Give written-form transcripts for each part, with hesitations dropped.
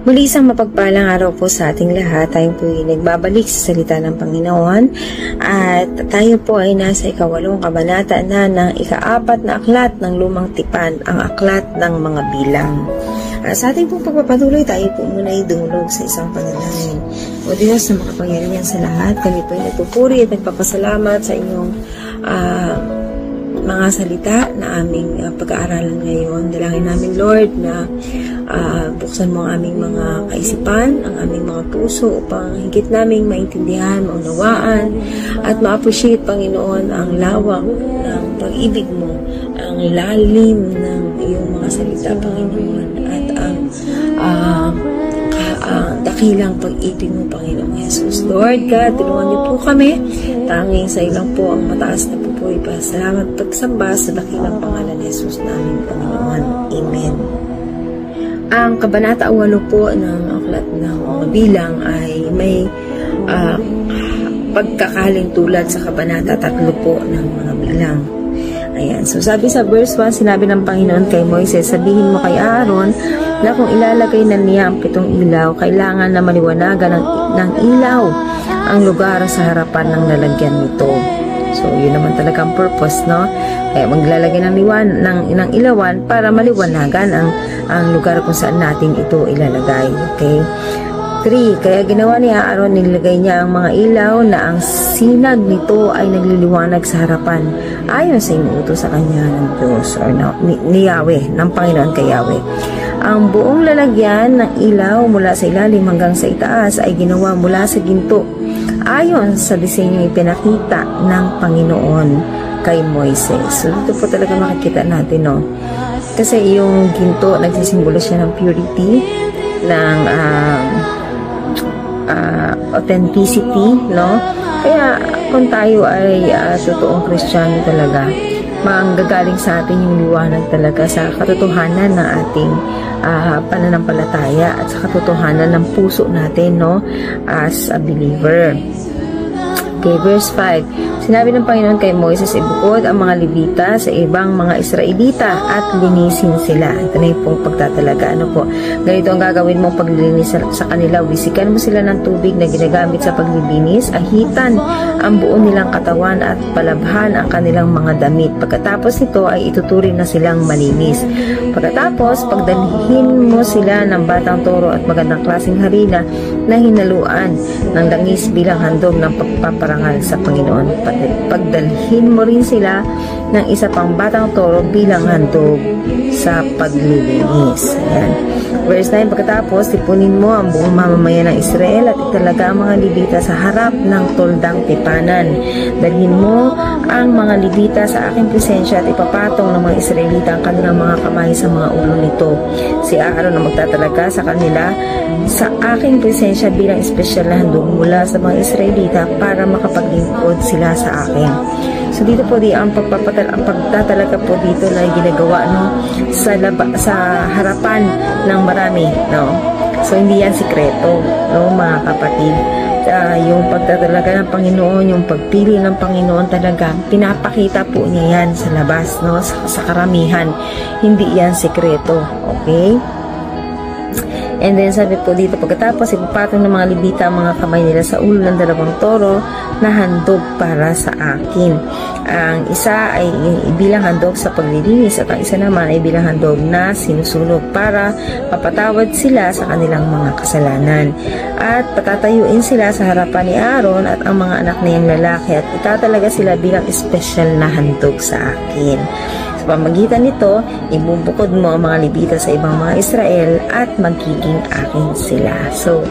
Muli isang mapagpalang araw po sa ating lahat. Tayo po ay nagbabalik sa salita ng Panginoon at tayo po ay nasa ika-8 kabanata na ng ika-4 na aklat ng Lumang Tipan, ang aklat ng mga bilang. Sa ating pong pagpapatuloy, tayo po muna ay dumulog sa isang panalangin. O Diyos na makapangyarihan sa lahat, kami po ay nagpupuri at nagpapasalamat sa inyong mga salita na aming pag-aaralan ngayon. Dalangin namin, Lord, na buksan mo ang aming mga kaisipan, ang aming mga puso upang higit naming maintindihan, maunawaan at ma-appreciate, Panginoon, ang lawak ng pag-ibig mo, ang lalim ng iyong mga salita, Panginoon, at ang dakilang pag-ibig mo, Panginoong Jesus. Lord God, tulungan niyo po kami. Tanging sa ilang po ang mataas na pupuri pa. Salamat pagsamba sa dakilang pangalan ni Jesus namin, Panginoon. Amen. Ang kabanata 8 po ng aklat ng mga bilang ay may pagkakaling tulad sa kabanata 3 po ng mga bilang. Ayan. So sabi sa verse 1, sinabi ng Panginoon kay Moises, sabihin mo kay Aaron na kung ilalagay na niya ang 7 ilaw, kailangan na maliwanagan ng ilaw ang lugar sa harapan ng lalagyan nito. So, yun naman talaga ang purpose, no? Kaya maglalagay ng ilawan para maliwanagan ang lugar kung saan natin ito ilalagay. Okay? 3. Kaya ginawa ni Aaron, nilagay niya ang mga ilaw na ang sinag nito ay nagliliwanag sa harapan ayon sa inuutos sa kanya ng Diyos or ni Yahweh, ng Panginoon kay Yahweh. Ang buong lalagyan ng ilaw mula sa ilalim hanggang sa itaas ay ginawa mula sa ginto ayon sa disenyo ipinakita ng Panginoon kay Moises. So, dito po talaga makikita natin, no? Kasi yung ginto, nagsisimbolo siya ng purity, ng authenticity, no? Kaya kung tayo ay totoong Kristiyano talaga, manggagaling sa atin yung liwanag talaga sa katotohanan ng ating pananampalataya at sa katotohanan ng puso natin, no, as a believer. Okay, verse 5. Sinabi ng Panginoon kay Moises, ibukod ang mga Levita sa ibang mga Israelita at linisin sila. Ito na yung pong pagtatalaga. Ano po? Ganito ang gagawin mong paglilinis sa kanila. Wisikan mo sila ng tubig na ginagamit sa paglilinis. Ahitan ang buo nilang katawan at palabhan ang kanilang mga damit. Pagkatapos nito ay ituturing na silang malinis. Pagkatapos, pagdalhin mo sila ng batang toro at magandang klaseng harina na hinaluan ng langis bilang handog ng pagpaparangal sa Panginoon. Pagdalhin mo rin sila ng isa pang batang toro bilang handog sa paglilinis. Ayan. Verse 9, pagkatapos, tipunin mo ang buong mamamayan ng Israel at italaga ang mga Levita sa harap ng toldang tipanan. Dalhin mo ang mga Levita sa aking presensya at ipapatong ng mga Israelita ang kanilang mga kamay sa mga ulo nito. Si Aaron ang magtatalaga sa kanila sa aking presensya bilang espesyal na handog mula sa mga Israelita para makapaglingkod sila sa akin. So dito po ang pagtatalaga po dito na ginagawa, no, sa harapan ng marami, no. So hindi yan sikreto, no, mga kapatid. Yung pagtatalaga ng Panginoon, yung pagpili ng Panginoon talaga, pinapakita po niya yan sa labas, no, sa karamihan. Hindi yan sikreto, okay? And then sabi po dito, pagkatapos ipapatong ng mga Levita ang mga kamay nila sa ulo ng 2 toro na handog para sa akin. Ang isa ay bilang handog sa paglilinis at ang isa naman ay bilang handog na sinusunog para mapatawad sila sa kanilang mga kasalanan. At patatayuin sila sa harapan ni Aaron at ang mga anak niyang lalaki at itatalaga sila bilang espesyal na handog sa akin. Sa pamagitan nito, ibubukod mo ang mga Levita sa ibang mga Israel at magiging akin sila. So,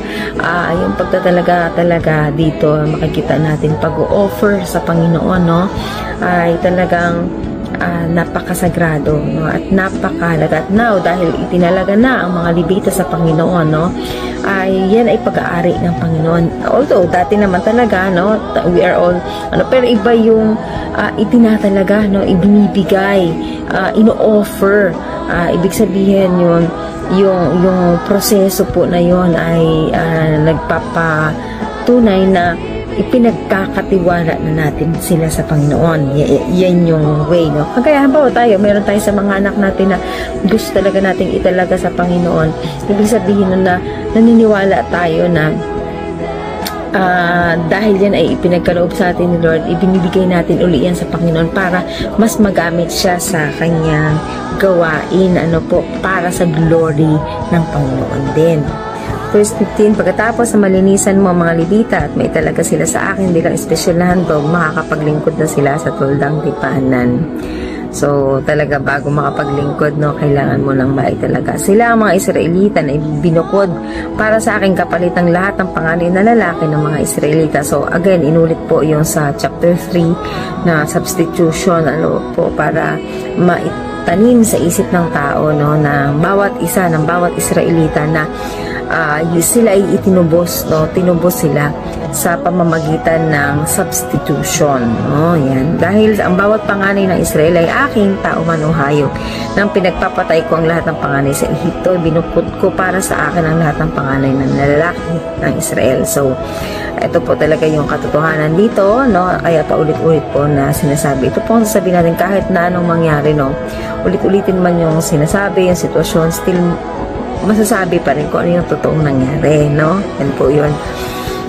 yung pagtatalaga talaga dito, makikita natin pag-o-offer sa Panginoon, no, ay talagang napakasagrado, no, at napakahalaga. At now, dahil itinalaga na ang mga Levita sa Panginoon, no, ay yan ay pag-aari ng Panginoon. Although dati naman talaga, no, we are all pero iba yung itinatalaga, no, ibinibigay, ino-offer. Ibig sabihin yung proseso po na yon ay nagpapatunay na ipinagkakatiwala na natin sila sa Panginoon. Yan yung way, no? Kagaya halimbawa meron tayo sa mga anak natin na gusto talaga nating italaga sa Panginoon. Ibig sabihin nun na naniniwala tayo na dahil yan ay ipinagkaloob sa atin ni Lord, ibinibigay natin uli yan sa Panginoon para mas magamit siya sa kanyang gawain, para sa glory ng Panginoon din. Verse 15, pagkatapos na malinisan mo ang mga Levita at may talaga sila sa akin bilang espesyal na handog, makakapaglingkod na sila sa tuldang tipanan. So, talaga bago makapaglingkod, kailangan mo nang maitalaga. Sila ang mga Israelita na binukod para sa aking kapalit ng lahat ng panganay na lalaki ng mga Israelita. So, again, inulit po yung sa chapter 3 na substitution, para maitanim sa isip ng tao, na bawat isa ng bawat Israelita na sila ay itinubos, tinubos sila sa pamamagitan ng substitution, yan. Dahil ang bawat panganay ng Israel ay aking tao man o hayop. Nang pinagpapatay ko ang lahat ng panganay sa Ehipto, binukod ko para sa akin ang lahat ng panganay ng lalaki ng Israel. So, ito po talaga yung katotohanan dito, kaya paulit-ulit po na sinasabi. Ito po ang sasabihin natin kahit na anong mangyari, ulit-ulitin man yung sinasabi, yung sitwasyon, still masasabi pa rin kung ano yung totoong nangyari, Yan po yun.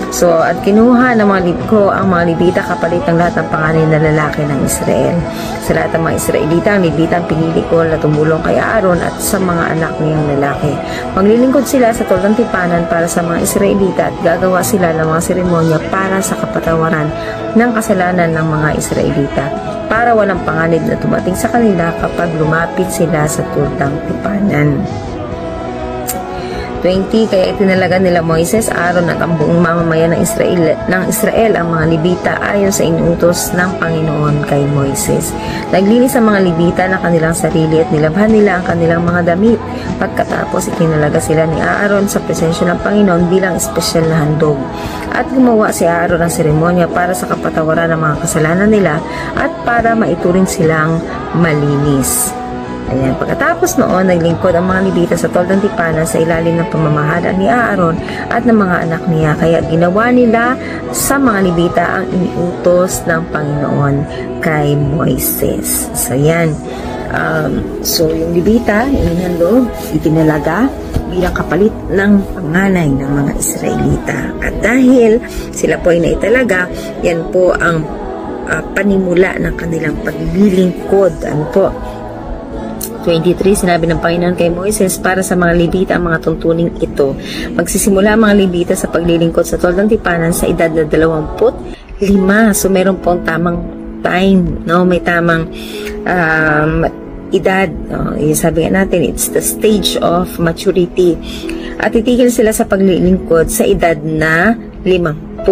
So, at kinuha ng ang mga Levita kapalit ng lahat ng panganay na lalaki ng Israel. Sa lahat ng mga Israelita, ang Levita ang pinili ko na tumulong kay Aaron at sa mga anak niyang lalaki. Maglilingkod sila sa tuldang tipanan para sa mga Israelita at gagawa sila ng mga seremonya para sa kapatawaran ng kasalanan ng mga Israelita, para walang panganib na tumating sa kanila kapag lumapit sila sa tuldang tipanan. 20, kaya itinalaga nila Moises, Aaron at ang buong mamamayan ng Israel ang mga Levita ayon sa inuutos ng Panginoon kay Moises. Naglinis ang mga Levita ng kanilang sarili at nilabhan nila ang kanilang mga damit. Pagkatapos itinalaga sila ni Aaron sa presensya ng Panginoon bilang espesyal na handog. At gumawa si Aaron ng seremonya para sa kapatawaran ng mga kasalanan nila at para maituring silang malinis. Ayan. Pagkatapos noon, naglingkod ang mga Levita sa tuldang tipanan sa ilalim ng pamamahala ni Aaron at ng mga anak niya. Kaya ginawa nila sa mga Levita ang iniutos ng Panginoon kay Moises. So, yan. So, yung Levita, inhandog, itinalaga bilang kapalit ng panganay ng mga Israelita. At dahil sila po ay naitalaga, yan po ang panimula ng kanilang paglilingkod. 23, sinabi ng Panginoon kay Moises, para sa mga Levita ang mga tuntuning ito. Magsisimula ang mga Levita sa paglilingkod sa tuldang tipanan sa edad na 25. So, meron pong tamang time, may tamang edad. Sabi nga natin, it's the stage of maturity. At titigil sila sa paglilingkod sa edad na 50.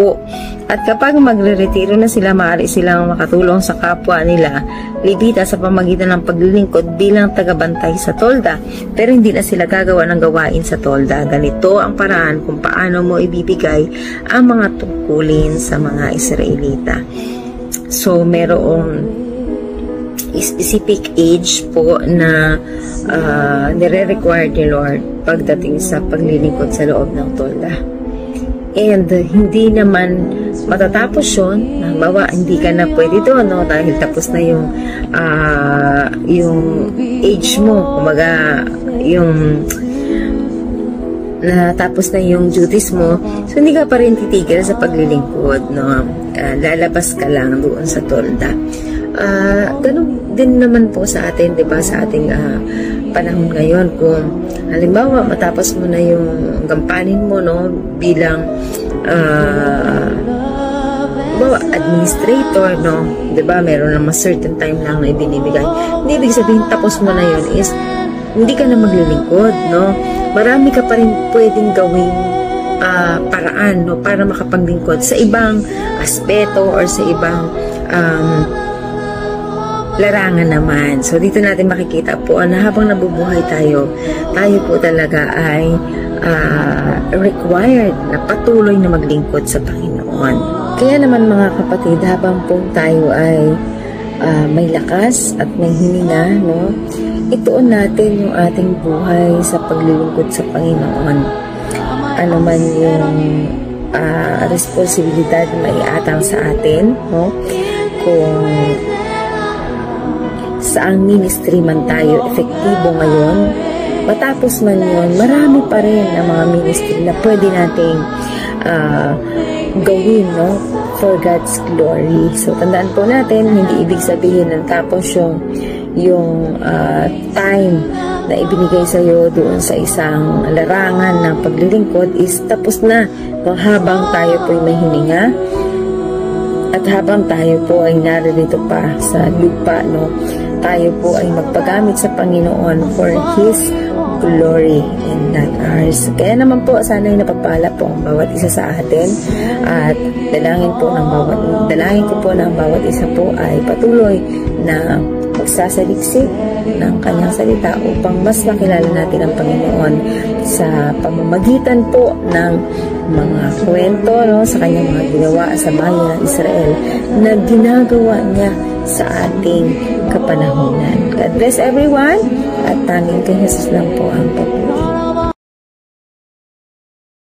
At kapag magre-retiro na sila, maaari silang makatulong sa kapwa nila Levita sa pamagitan ng paglilingkod bilang tagabantay sa tolda, pero hindi na sila gagawa ng gawain sa tolda. Ganito ang paraan kung paano mo ibibigay ang mga tungkulin sa mga Israelita. So, merong specific age po na nire-require ni Lord pagdating sa paglilingkod sa loob ng tolda. And hindi naman matatapos yun. Halimbawa, hindi ka na pwede doon, dahil tapos na yung age mo, kumaga yung natapos na yung duties mo, so hindi ka pa rin titigil sa paglilingkod, lalabas ka lang doon sa tolda. Ganun din naman po sa atin, diba, sa ating panahon ngayon. Kung halimbawa matapos mo na yung gampanin mo, bilang administrator, diba, meron naman certain time lang na ibinibigay. Hindi ibig sabihin tapos mo na yun is hindi ka na maglilingkod, marami ka pa rin pwedeng gawing paraan, para makapaglingkod sa ibang aspeto or sa ibang larangan naman. So, dito natin makikita po na habang nabubuhay tayo po talaga ay required na patuloy na maglingkod sa Panginoon. Kaya naman mga kapatid, habang po tayo ay may lakas at may hininga, ituon natin yung ating buhay sa paglilingkod sa Panginoon. Ano man yung responsibilidad na maiatang sa atin, no? Kung saang ministry man tayo epektibo ngayon, matapos man yun, marami pa rin ang mga ministry na pwede nating gawin, no? For God's glory. So, tandaan po natin, hindi ibig sabihin ng tapos yung time na ibinigay sa iyo doon sa isang larangan ng paglilingkod is tapos na, no? Habang tayo po ay may hininga at habang tayo po ay naririto pa sa lupa, no? Tayo po ay magpagamit sa Panginoon for His glory and not ours. Kaya naman po, sana ay napapala po ang bawat isa sa atin at dalangin ko po na ang bawat isa po ay patuloy na magsasaliksik ng kanyang salita upang mas makilala natin ang Panginoon sa pamamagitan po ng mga kwento, no, sa kanyang mga ginawa sa bayan ng Israel na ginagawa niya sa ating kapanahunan. God bless everyone at tanging kay Jesus lang po ang papuri.